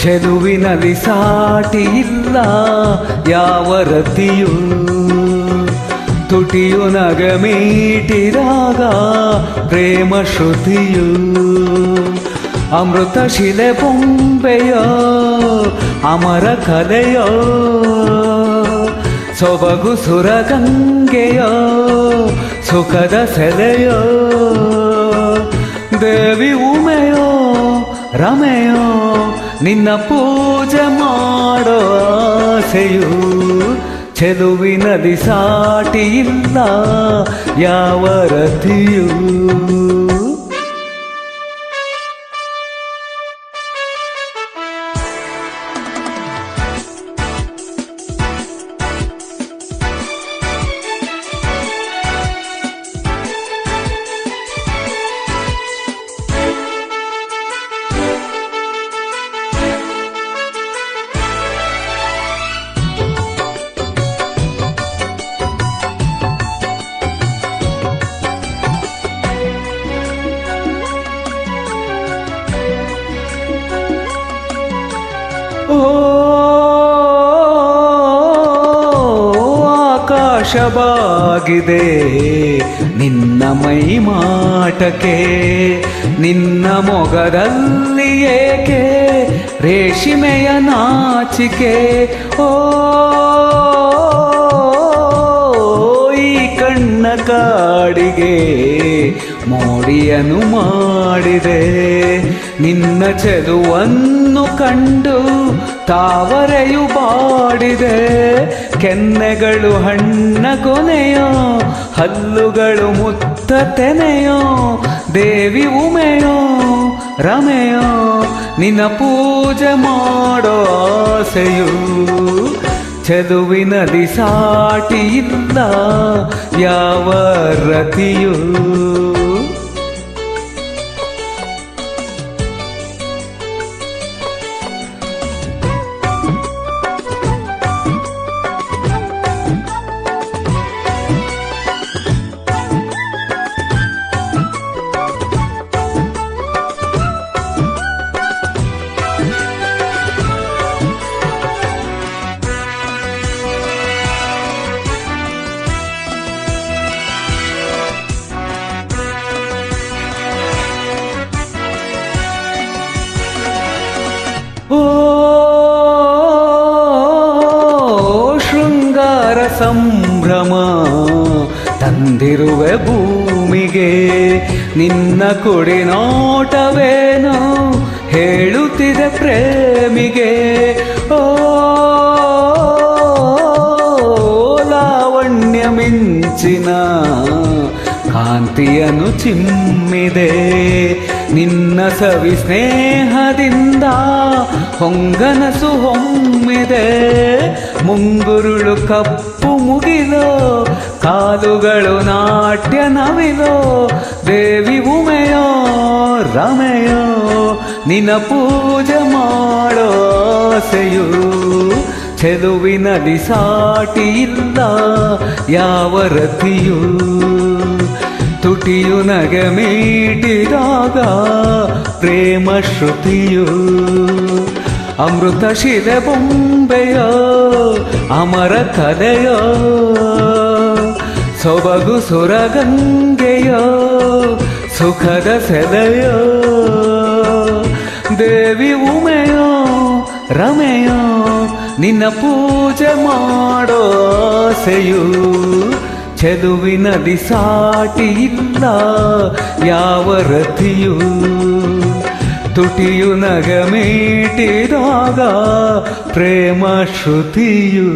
ಚೆಲುವಿನಲ್ಲಿ ಸಾಟಿ ಇಲ್ಲ ಯಾವ ರತಿಯೂ, ತುಟಿಯು ನಗಮೀಟಿದಾಗ ಪ್ರೇಮ ಶ್ರುತಿಯು, ಅಮೃತ ಶಿಲೆ ಬೊಂಬೆಯೋ ಅಮರ ಕಲೆಯೋ, ಸೊಬಗು ಸುರಗಂಗೆಯೋ ಸುಖದ ಸೆಲೆಯೋ, ದೇವಿ ಉಮೆಯೋ ರಮೆಯೋ ನಿನ್ನ ಪೂಜೆ ಮಾಡೋ ಆಸೆಯು, ಚೆಲುವಿನಲ್ಲಿ ಸಾಟಿ ಇಲ್ಲ ಯಾವ ರತಿಯೂ. ಆಕಾಶವಾಗಿದೆ ನಿನ್ನ ಮೈ ಮಾಟಕ್ಕೆ, ನಿನ್ನ ಮೊಗದಲ್ಲಿ ಏಕೆ ರೇಷ್ಮೆಯ ನಾಚಿಕೆ, ಓ ಈ ಕಣ್ಣ ಕಾಡಿಗೆ ಮೋಡಿಯನ್ನು ಮಾಡಿದೆ, ನಿನ್ನ ಚೆಲುವನ್ನು ಕಂಡು ತಾವರೆಯು ಬಾಡಿದೆ, ಕೆನ್ನೆಗಳು ಹಣ್ಣ ಕೊನೆಯೋ ಹಲ್ಲುಗಳು ಮುತ್ತ ತೆನೆಯೋ, ದೇವಿ ಉಮೆಯೋ ರಮೆಯೋ ನಿನ್ನ ಪೂಜೆ ಮಾಡೋ ಆಸೆಯು, ಚೆಲುವಿನಲ್ಲಿ ಸಾಟಿ ಇಲ್ಲ ಯಾವ ರತಿಯೂ. ಓ ಶೃಂಗಾರ ಸಂಭ್ರಮ ತಂದಿರುವೆ ಭೂಮಿಗೆ, ನಿನ್ನ ಕೊಡಿ ನೋಟವೇನೋ ಹೇಳುತ್ತಿದೆ ಪ್ರೇಮಿಗೆ, ಓ ಲಾವಣ್ಯ ಮಿಂಚಿನ ಕಾಂತಿಯನ್ನು ಚಿಮ್ಮಿದೆ, ನಿನ್ನ ಸವಿ ಸ್ನೇಹದಿಂದ ಹೊಂಗನಸು ಹೊಮ್ಮಿದೆ, ಮುಂಗುರುಳು ಕಪ್ಪು ಮುಗಿಲೋ ಕಾಲುಗಳು ನಾಟ್ಯ ನವಿಲೋ, ದೇವಿ ಉಮೆಯೋ ರಮೆಯೋ ನಿನ್ನ ಪೂಜೆ ಮಾಡೋ ಆಸೆಯು, ಚೆಲುವಿನಲ್ಲಿ ಸಾಟಿ ಇಲ್ಲ ಯಾವ ರತಿಯೂ, ತುಟಿಯು ನಗಮೀಟಿದಾಗ ಪ್ರೇಮ ಶ್ರುತಿಯು, ಅಮೃತ ಶಿಲೆ ಬೊಂಬೆಯೋ ಅಮರ ಕಲೆಯೋ, ಸೊಬಗು ಸುರಗಂಗೆಯೋ ಸುಖದ ಸೆಲೆಯೋ, ದೇವಿ ಉಮೆಯೋ ರಮೆಯೋ ನಿನ್ನ ಪೂಜೆ ಮಾಡೋ ಆಸೆಯು, ಚೆಲುವಿನಲ್ಲಿ ಸಾಟಿ ಇಲ್ಲ ಯಾವ ರತಿಯೂ, ತುಟಿಯು ನಗಮೀಟಿದಾಗ ಪ್ರೇಮ ಶ್ರುತಿಯು.